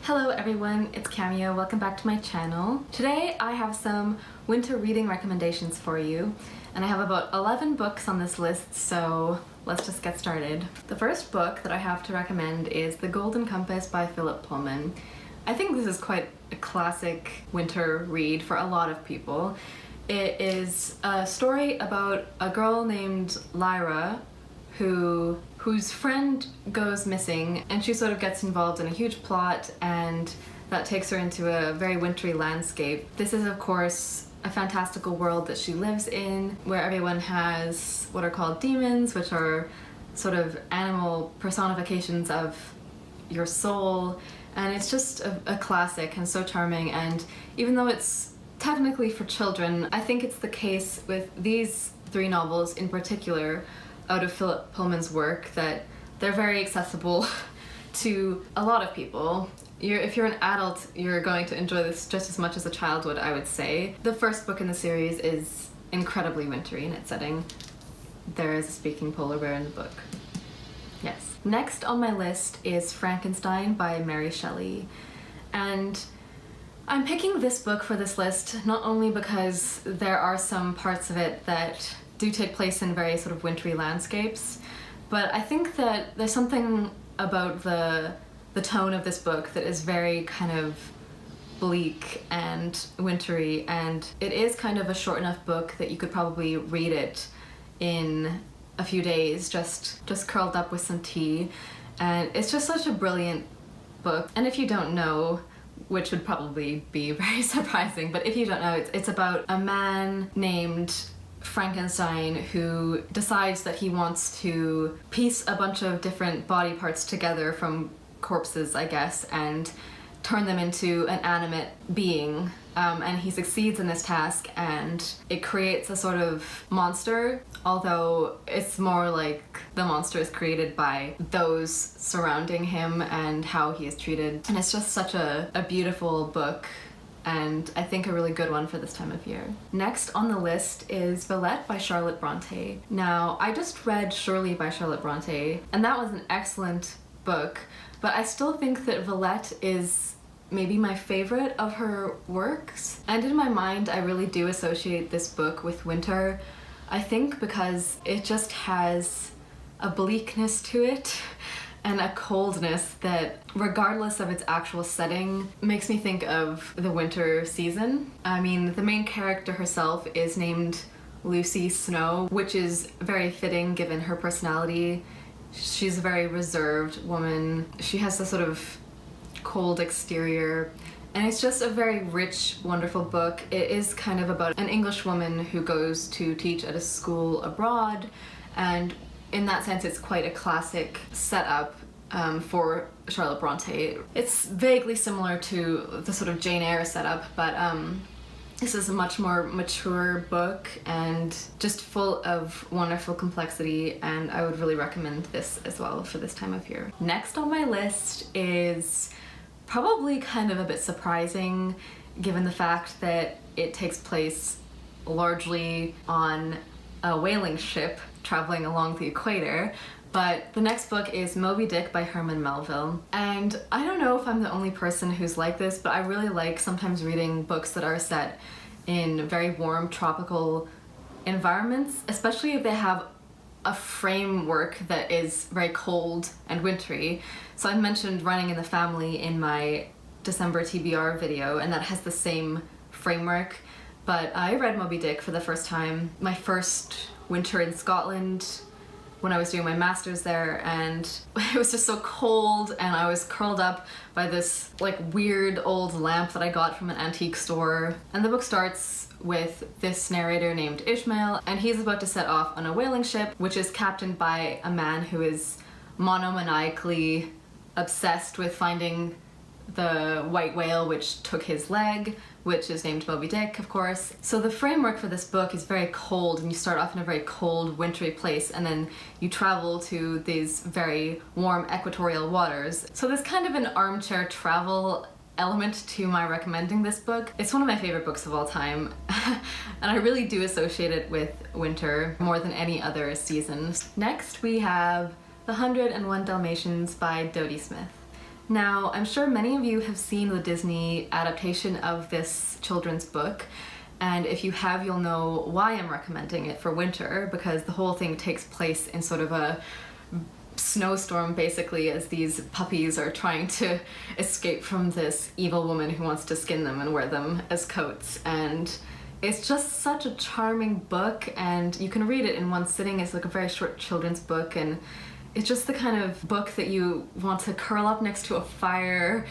Hello everyone, it's Cameo. Welcome back to my channel. Today I have some winter reading recommendations for you, and I have about 11 books on this list, so let's just get started. The first book that I have to recommend is The Golden Compass by Philip Pullman. I think this is quite a classic winter read for a lot of people. It is a story about a girl named Lyra whose friend goes missing, and she sort of gets involved in a huge plot, and that takes her into a very wintry landscape. This is of course a fantastical world that she lives in, where everyone has what are called demons, which are sort of animal personifications of your soul, and it's just a classic and so charming. And even though it's technically for children, I think it's the case with these three novels in particular out of Philip Pullman's work that they're very accessible to a lot of people. If you're an adult, you're going to enjoy this just as much as a child would, I would say. The first book in the series is incredibly wintry in its setting. There is a speaking polar bear in the book. Yes. Next on my list is Frankenstein by Mary Shelley. And I'm picking this book for this list not only because there are some parts of it that do take place in very sort of wintry landscapes, but I think that there's something about the tone of this book that is very kind of bleak and wintry, and it is kind of a short enough book that you could probably read it in a few days, just curled up with some tea. And it's just such a brilliant book. And if you don't know, which would probably be very surprising, but if you don't know, it's about a man named Frankenstein who decides that he wants to piece a bunch of different body parts together from corpses, I guess, and turn them into an animate being. And he succeeds in this task, and it creates a sort of monster, although it's more like the monster is created by those surrounding him and how he is treated. And it's just such a beautiful book, and I think a really good one for this time of year. Next on the list is Villette by Charlotte Bronte. Now, I just read Shirley by Charlotte Bronte, and that was an excellent book, but I still think that Villette is maybe my favorite of her works. And in my mind, I really do associate this book with winter, I think because it just has a bleakness to it and a coldness that, regardless of its actual setting, makes me think of the winter season. I mean, the main character herself is named Lucy Snow, which is very fitting given her personality. She's a very reserved woman. She has this sort of cold exterior, and it's just a very rich, wonderful book. It is kind of about an English woman who goes to teach at a school abroad, and in that sense it's quite a classic setup for Charlotte Bronte. It's vaguely similar to the sort of Jane Eyre setup, but this is a much more mature book and just full of wonderful complexity, and I would really recommend this as well for this time of year. Next on my list is probably kind of a bit surprising given the fact that it takes place largely on a whaling ship traveling along the equator, but the next book is Moby Dick by Herman Melville. And I don't know if I'm the only person who's like this, but I really like sometimes reading books that are set in very warm tropical environments, especially if they have a framework that is very cold and wintry. So I mentioned Running in the Family in my December TBR video, and that has the same framework. But I read Moby Dick for the first time my first winter in Scotland when I was doing my master's there, and it was just so cold, and I was curled up by this like weird old lamp that I got from an antique store. And the book starts with this narrator named Ishmael, and he's about to set off on a whaling ship which is captained by a man who is monomaniacally obsessed with finding the white whale which took his leg, which is named Moby Dick, of course. So the framework for this book is very cold, and you start off in a very cold, wintry place, and then you travel to these very warm equatorial waters. So there's kind of an armchair travel element to my recommending this book. It's one of my favorite books of all time, and I really do associate it with winter more than any other season. Next we have The 101 Dalmatians by Dodie Smith. Now, I'm sure many of you have seen the Disney adaptation of this children's book, and if you have, you'll know why I'm recommending it for winter, because the whole thing takes place in sort of a snowstorm, basically, as these puppies are trying to escape from this evil woman who wants to skin them and wear them as coats. And it's just such a charming book, and you can read it in one sitting. It's like a very short children's book, and it's just the kind of book that you want to curl up next to a fire,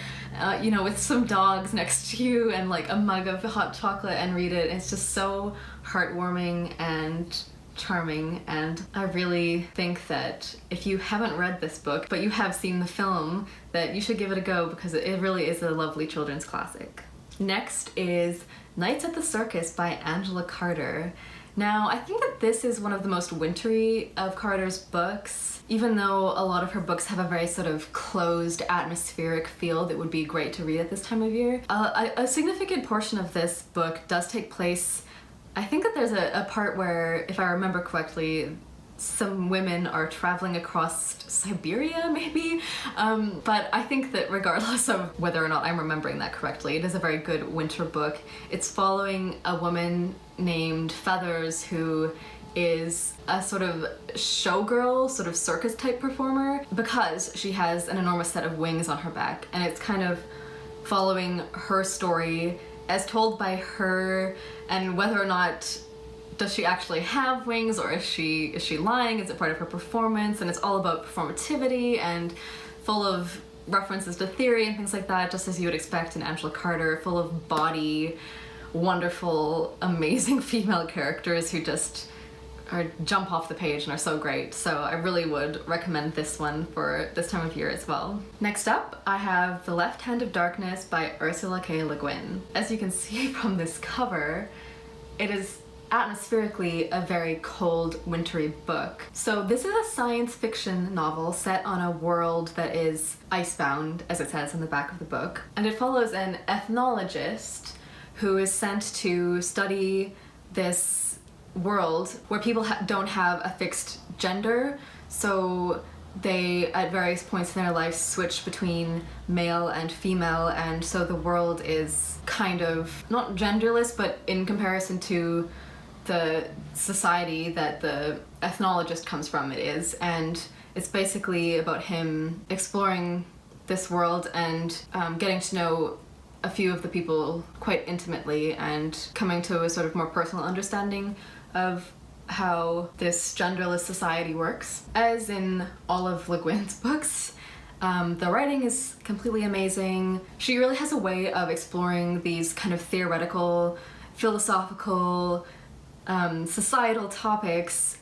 you know, with some dogs next to you and like a mug of hot chocolate and read it. It's just so heartwarming and charming, and I really think that if you haven't read this book but you have seen the film, that you should give it a go, because it really is a lovely children's classic. Next is Nights at the Circus by Angela Carter. Now, I think that this is one of the most wintry of Carter's books, even though a lot of her books have a very sort of closed, atmospheric feel that would be great to read at this time of year. A significant portion of this book does take place, I think that there's a part where, if I remember correctly, some women are traveling across Siberia, maybe? But I think that regardless of whether or not I'm remembering that correctly, it is a very good winter book. It's following a woman named Feathers, who is a sort of showgirl, sort of circus type performer, because she has an enormous set of wings on her back, and it's kind of following her story as told by her, and whether or not does she actually have wings, or is she lying? Is it part of her performance? And it's all about performativity and full of references to theory and things like that, just as you would expect in Angela Carter, full of body, wonderful, amazing female characters who just jump off the page and are so great. So I really would recommend this one for this time of year as well. Next up, I have The Left Hand of Darkness by Ursula K. Le Guin. As you can see from this cover, it is atmospherically a very cold, wintry book. So this is a science fiction novel set on a world that is icebound, as it says in the back of the book. And it follows an ethnologist who is sent to study this world where people don't have a fixed gender, so they at various points in their life switch between male and female, and so the world is kind of not genderless, but in comparison to the society that the ethnologist comes from, it is. And it's basically about him exploring this world and getting to know a few of the people quite intimately, and coming to a sort of more personal understanding of how this genderless society works. As in all of Le Guin's books, the writing is completely amazing. She really has a way of exploring these kind of theoretical, philosophical, societal topics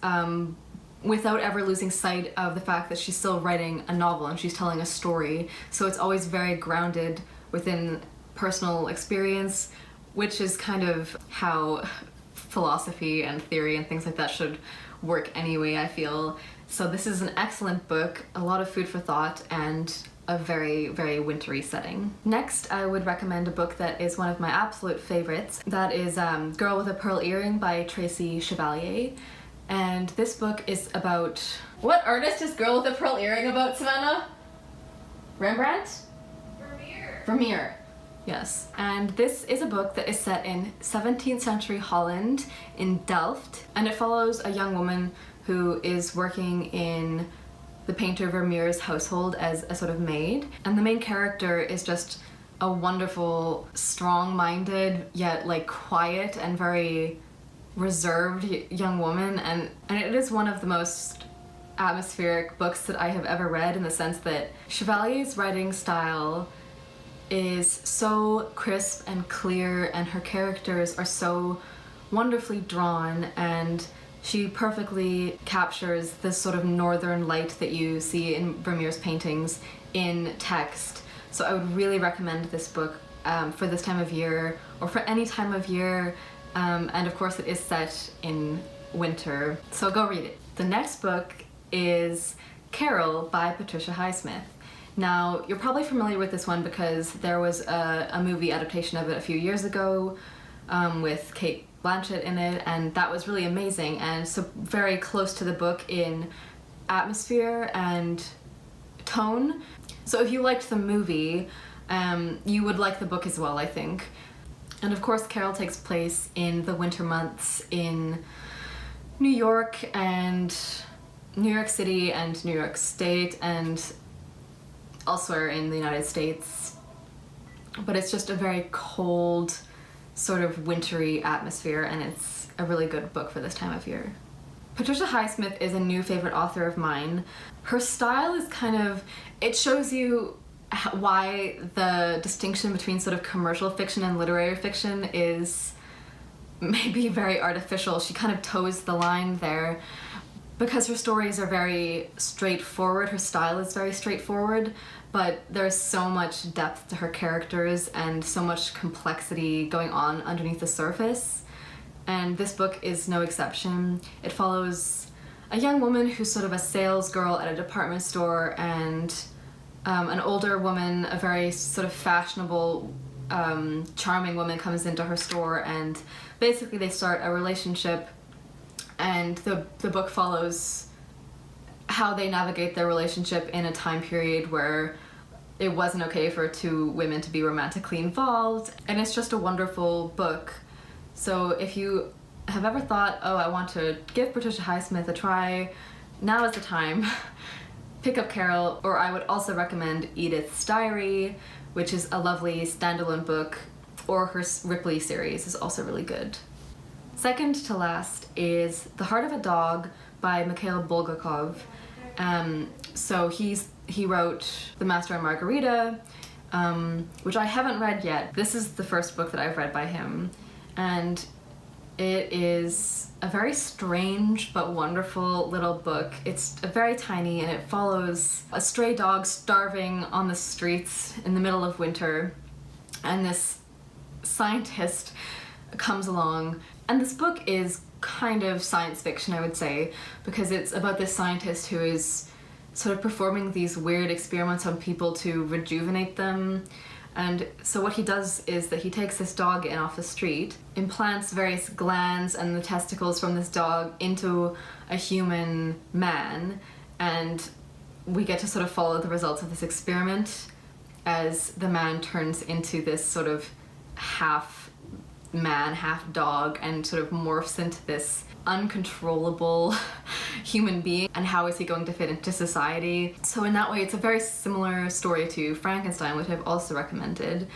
without ever losing sight of the fact that she's still writing a novel and she's telling a story. So it's always very grounded within personal experience, which is kind of how philosophy and theory and things like that should work anyway, I feel. So this is an excellent book, a lot of food for thought, and a very, very wintry setting. Next, I would recommend a book that is one of my absolute favorites. That is Girl with a Pearl Earring by Tracy Chevalier. And this book is about... What artist is Girl with a Pearl Earring about, Savannah? Rembrandt? Vermeer. Yes. And this is a book that is set in 17th century Holland in Delft, and it follows a young woman who is working in the painter Vermeer's household as a sort of maid. And the main character is just a wonderful, strong-minded, yet like quiet and very reserved young woman. And it is one of the most atmospheric books that I have ever read, in the sense that Chevalier's writing style is so crisp and clear, and her characters are so wonderfully drawn, and she perfectly captures this sort of northern light that you see in Vermeer's paintings in text. So I would really recommend this book for this time of year, or for any time of year, and of course it is set in winter, so go read it. The next book is Carol by Patricia Highsmith. Now, you're probably familiar with this one because there was a movie adaptation of it a few years ago with Cate Blanchett in it, and that was really amazing, and so very close to the book in atmosphere and tone. So if you liked the movie, you would like the book as well, I think. And of course, Carol takes place in the winter months in New York and New York City and New York State and elsewhere in the United States. But it's just a very cold, sort of wintry atmosphere, and it's a really good book for this time of year. Patricia Highsmith is a new favorite author of mine. Her style is kind of, it shows you why the distinction between sort of commercial fiction and literary fiction is maybe very artificial. She kind of toes the line there because her stories are very straightforward. Her style is very straightforward, but there's so much depth to her characters and so much complexity going on underneath the surface. And this book is no exception. It follows a young woman who's sort of a sales girl at a department store, and an older woman, a very sort of fashionable, charming woman, comes into her store, and basically they start a relationship, and the book follows how they navigate their relationship in a time period where it wasn't okay for two women to be romantically involved, and it's just a wonderful book. So if you have ever thought, oh, I want to give Patricia Highsmith a try, now is the time. Pick up Carol, or I would also recommend Edith's Diary, which is a lovely standalone book, or her Ripley series is also really good. Second to last is The Heart of a Dog by Mikhail Bulgakov. So he wrote The Master and Margarita, which I haven't read yet. This is the first book that I've read by him, and it is a very strange but wonderful little book. It's very tiny, and it follows a stray dog starving on the streets in the middle of winter, and this scientist comes along. And this book is kind of science fiction, I would say, because it's about this scientist who is sort of performing these weird experiments on people to rejuvenate them. And so what he does is that he takes this dog in off the street, implants various glands and the testicles from this dog into a human man, and we get to sort of follow the results of this experiment as the man turns into this sort of half man, half dog, and sort of morphs into this uncontrollable human being, and how is he going to fit into society. So in that way, it's a very similar story to Frankenstein, which I've also recommended,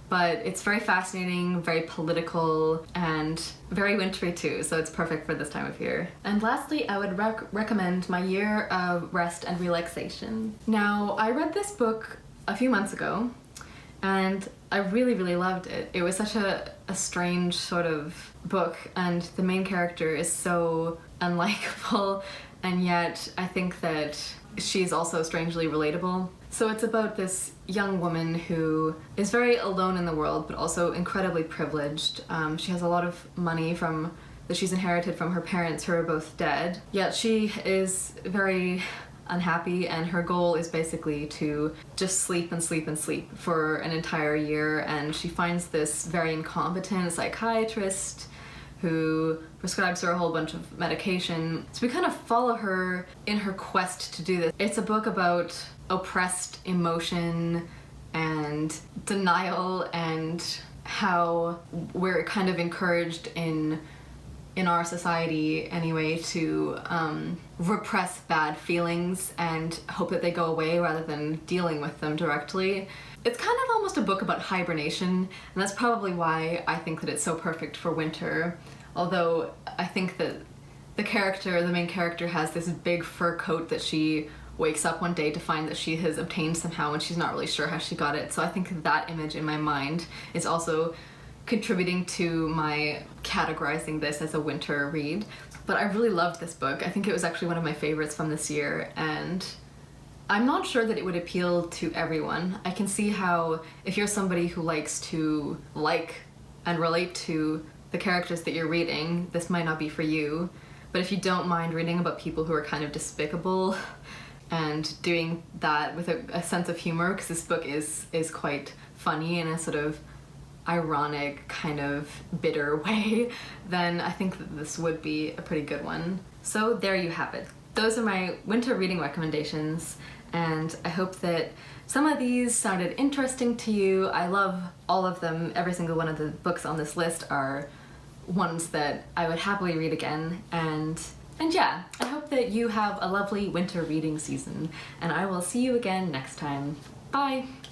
but it's very fascinating, very political, and very wintry too, so it's perfect for this time of year. And lastly, I would recommend My Year of Rest and Relaxation. Now, I read this book a few months ago, and I really, really loved it. It was such a strange sort of book, and the main character is so unlikable, and yet I think that she's also strangely relatable. So it's about this young woman who is very alone in the world, but also incredibly privileged. She has a lot of money that she's inherited from her parents, who are both dead, yet she is very unhappy, and her goal is basically to just sleep and sleep and sleep for an entire year. And she finds this very incompetent psychiatrist who prescribes her a whole bunch of medication. So we kind of follow her in her quest to do this. It's a book about oppressed emotion and denial, and how we're kind of encouraged in our society anyway to repress bad feelings and hope that they go away rather than dealing with them directly. It's kind of almost a book about hibernation, and that's probably why I think that it's so perfect for winter. Although I think that the main character, has this big fur coat that she wakes up one day to find that she has obtained somehow, and she's not really sure how she got it. So I think that image in my mind is also contributing to my categorizing this as a winter read. But I really loved this book. I think it was actually one of my favorites from this year, and I'm not sure that it would appeal to everyone. I can see how if you're somebody who likes to like and relate to the characters that you're reading, this might not be for you. But if you don't mind reading about people who are kind of despicable and doing that with a sense of humor, because this book is quite funny in a sort of ironic, kind of bitter way, then I think that this would be a pretty good one. So there you have it. those are my winter reading recommendations, and I hope that some of these sounded interesting to you. I love all of them. Every single one of the books on this list are ones that I would happily read again, and yeah, I hope that you have a lovely winter reading season, and I will see you again next time. Bye!